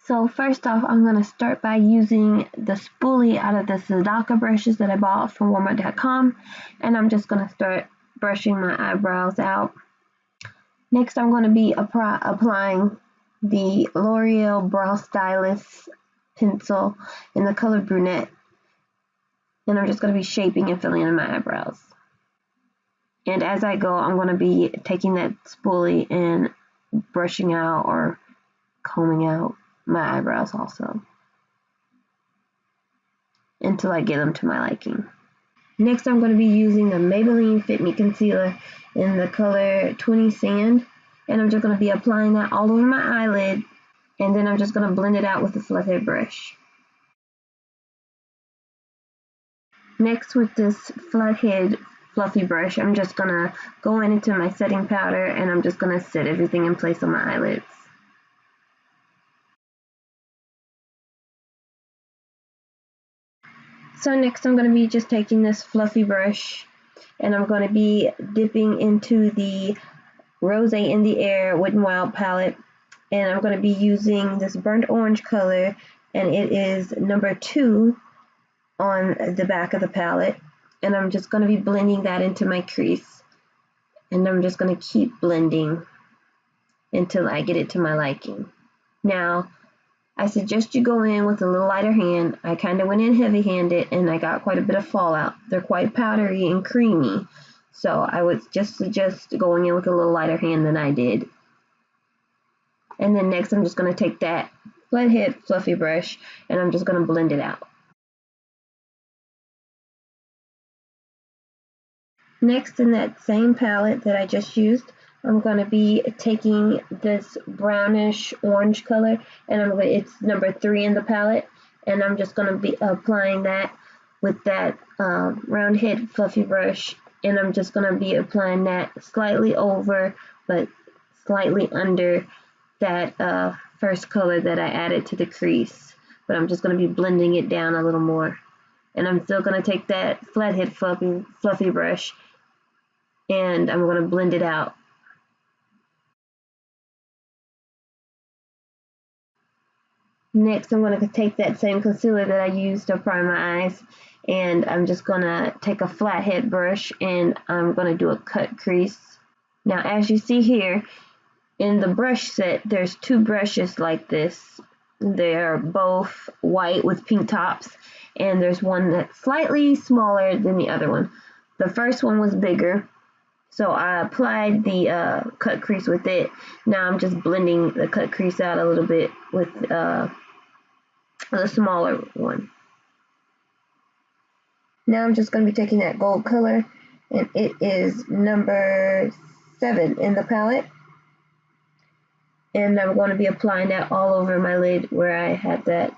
So first off, I'm going to start by using the spoolie out of the Zodaca brushes that I bought from Walmart.com, and I'm just going to start brushing my eyebrows out. Next, I'm going to be applying the L'Oreal Brow Stylist pencil in the color brunette, and I'm just going to be shaping and filling in my eyebrows. And as I go, I'm going to be taking that spoolie and brushing out or combing out my eyebrows also until I get them to my liking. Next, I'm going to be using the Maybelline Fit Me Concealer in the color 20 Sand, and I'm just going to be applying that all over my eyelid, and then I'm just going to blend it out with a flathead brush. Next, with this flathead fluffy brush, I'm just going to go into my setting powder, and I'm just going to set everything in place on my eyelids. So next I'm going to be just taking this fluffy brush, and I'm going to be dipping into the Rose in the Air Wet n Wild palette, and I'm going to be using this burnt orange color, and it is number 2 on the back of the palette, and I'm just going to be blending that into my crease, and I'm just going to keep blending until I get it to my liking. Now, I suggest you go in with a little lighter hand. I kind of went in heavy-handed and I got quite a bit of fallout. They're quite powdery and creamy, so I would just suggest going in with a little lighter hand than I did. And then next I'm just going to take that flathead fluffy brush and I'm just going to blend it out. Next, in that same palette that I just used, I'm going to be taking this brownish orange color, and it's number 3 in the palette, and I'm just going to be applying that with that round head fluffy brush, and I'm just going to be applying that slightly over but slightly under that first color that I added to the crease, but I'm just going to be blending it down a little more. And I'm still going to take that flathead fluffy brush, and I'm going to blend it out. Next, I'm going to take that same concealer that I used to prime my eyes, and I'm just going to take a flathead brush and I'm going to do a cut crease. Now, as you see here, in the brush set, there's 2 brushes like this. They're both white with pink tops, and there's one that's slightly smaller than the other one. The first one was bigger, so I applied the cut crease with it. Now I'm just blending the cut crease out a little bit with the smaller one. Now I'm just going to be taking that gold color, and it is number 7 in the palette. And I'm going to be applying that all over my lid where I had that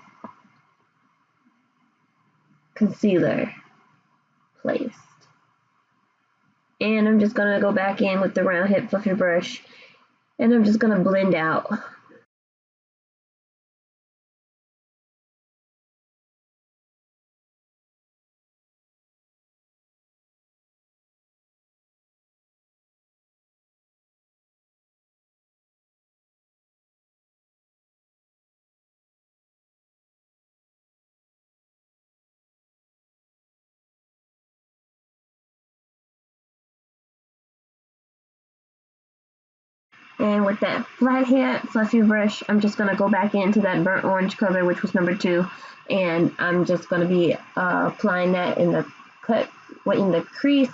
concealer placed. And I'm just going to go back in with the round head fluffy brush, and I'm just going to blend out. And with that flathead fluffy brush, I'm just going to go back into that burnt orange color, which was number 2, and I'm just going to be applying that in the crease,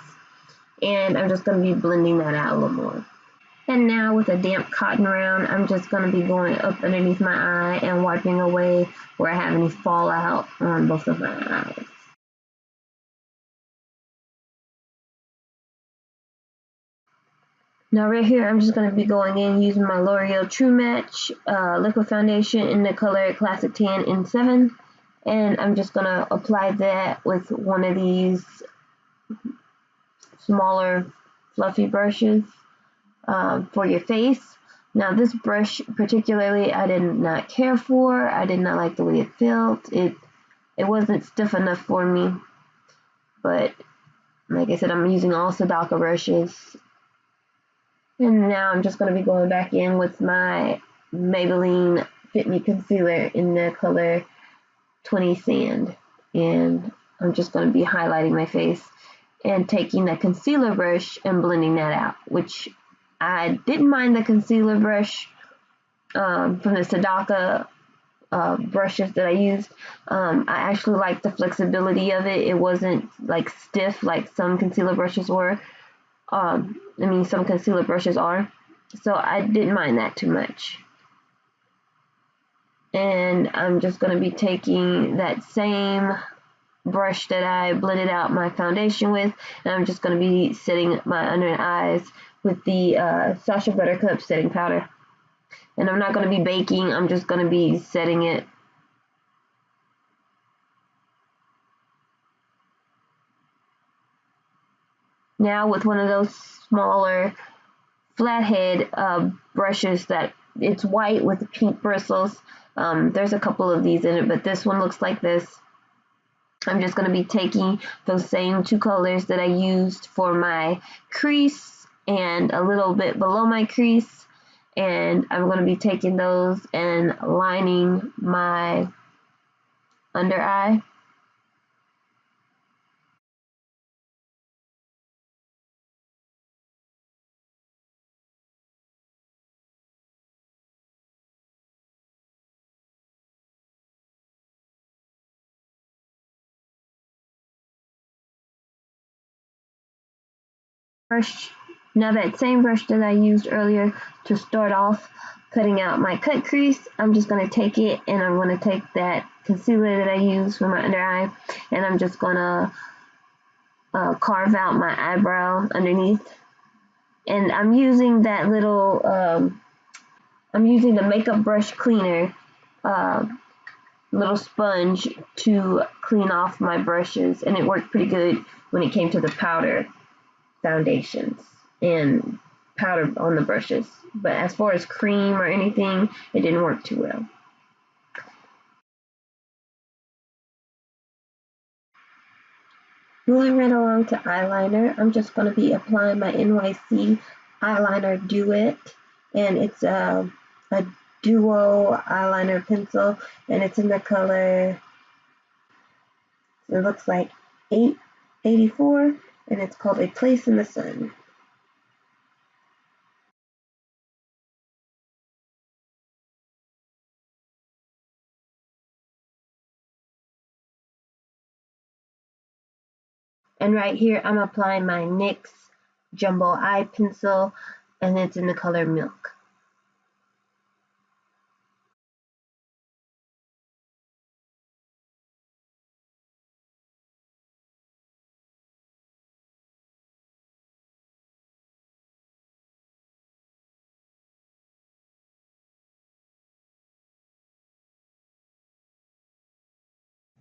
and I'm just going to be blending that out a little more. And now with a damp cotton round, I'm just going to be going up underneath my eye and wiping away where I have any fallout on both of my eyes. Now right here, I'm just going to be going in using my L'Oreal True Match liquid foundation in the color Classic Tan in 7. And I'm just going to apply that with one of these smaller fluffy brushes for your face. Now this brush particularly I did not care for. I did not like the way it felt. It wasn't stiff enough for me. But like I said, I'm using all Zodaca brushes. And now I'm just going to be going back in with my Maybelline Fit Me Concealer in the color 20 Sand. And I'm just going to be highlighting my face and taking the concealer brush and blending that out, which I didn't mind the concealer brush from the Zodaca brushes that I used. I actually liked the flexibility of it. It wasn't like stiff like some concealer brushes were. Some concealer brushes are. So I didn't mind that too much. And I'm just going to be taking that same brush that I blended out my foundation with, and I'm just going to be setting my under eyes with the Sacha Buttercup setting powder. And I'm not going to be baking, I'm just going to be setting it. Now with one of those smaller flathead brushes that it's white with the pink bristles. There's a couple of these in it, but this one looks like this. I'm just going to be taking those same two colors that I used for my crease and a little bit below my crease, and I'm going to be taking those and lining my under eye. Brush. Now that same brush that I used earlier to start off cutting out my cut crease, I'm just going to take it and I'm going to take that concealer that I used for my under eye, and I'm just going to carve out my eyebrow underneath. And I'm using that little, I'm using the makeup brush cleaner little sponge to clean off my brushes, and it worked pretty good when it came to the powder foundations and powder on the brushes. But as far as cream or anything, it didn't work too well. Moving right along to eyeliner, I'm just going to be applying my NYC eyeliner duet, and it's a duo eyeliner pencil, and it's in the color, it looks like 884, and it's called A Place in the Sun. And right here, I'm applying my NYX Jumbo Eye Pencil, and it's in the color Milk.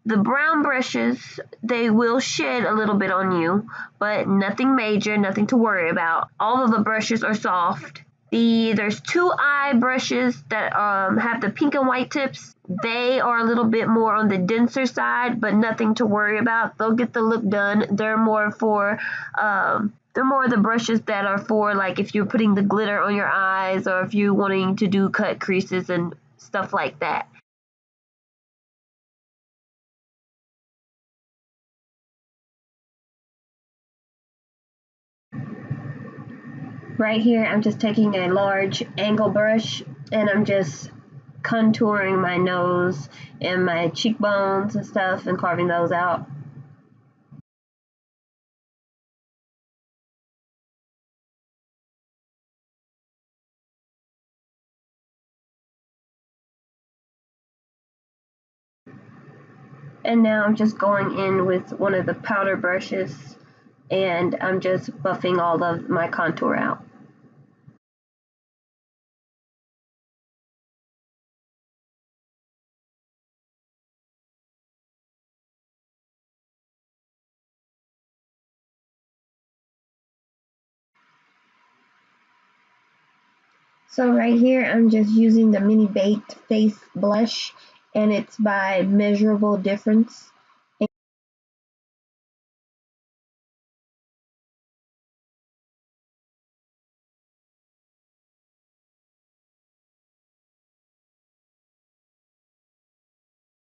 The brown brushes, they will shed a little bit on you, but nothing major, nothing to worry about. All of the brushes are soft. There's two eye brushes that have the pink and white tips. They are a little bit more on the denser side, but nothing to worry about. They'll get the look done. They're more the brushes that are for, like, if you're putting the glitter on your eyes or if you're wanting to do cut creases and stuff like that. Right here, I'm just taking a large angle brush and I'm just contouring my nose and my cheekbones and stuff and carving those out. And now I'm just going in with one of the powder brushes and I'm just buffing all of my contour out. So right here, I'm just using the Mini Baked Face Blush, and it's by Measurable Difference.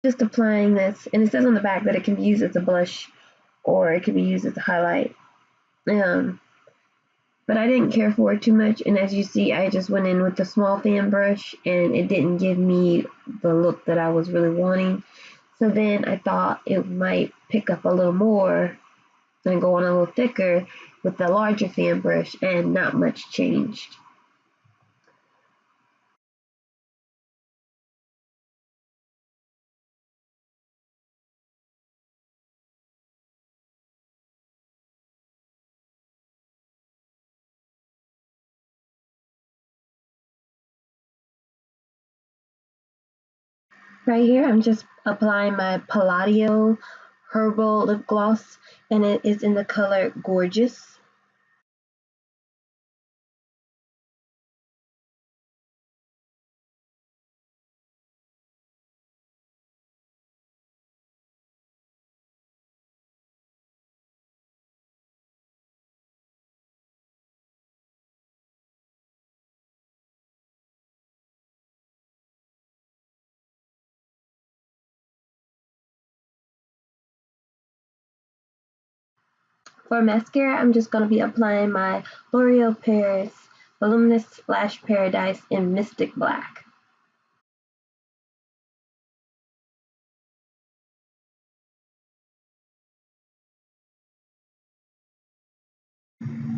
Just applying this, and it says on the back that it can be used as a blush or it can be used as a highlight. But I didn't care for it too much, and as you see, I just went in with the small fan brush, and it didn't give me the look that I was really wanting. So then I thought it might pick up a little more and go on a little thicker with the larger fan brush, and not much changed. Right here, I'm just applying my Palladio Herbal Lip Gloss, and it is in the color Gorgeous. For mascara, I'm just going to be applying my L'Oreal Paris Voluminous Lash Paradise in Mystic Black.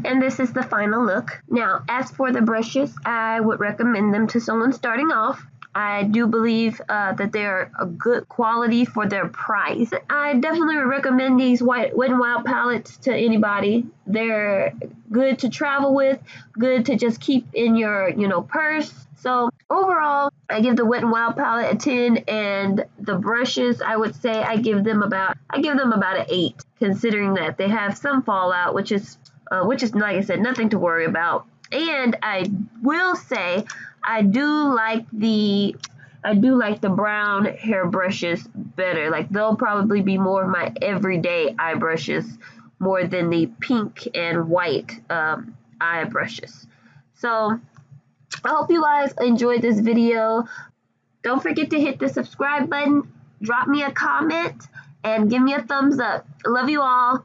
And this is the final look. Now, as for the brushes, I would recommend them to someone starting off. I do believe that they're a good quality for their price. I definitely would recommend these Wet n Wild palettes to anybody. They're good to travel with, good to just keep in your, purse. So overall, I give the Wet n Wild palette a 10, and the brushes, I would say I give them about an 8, considering that they have some fallout, which is like I said, nothing to worry about. And I will say I do like the brown hair brushes better. Like, they'll probably be more of my everyday eye brushes more than the pink and white eye brushes. So I hope you guys enjoyed this video. Don't forget to hit the subscribe button, drop me a comment, and give me a thumbs up. Love you all.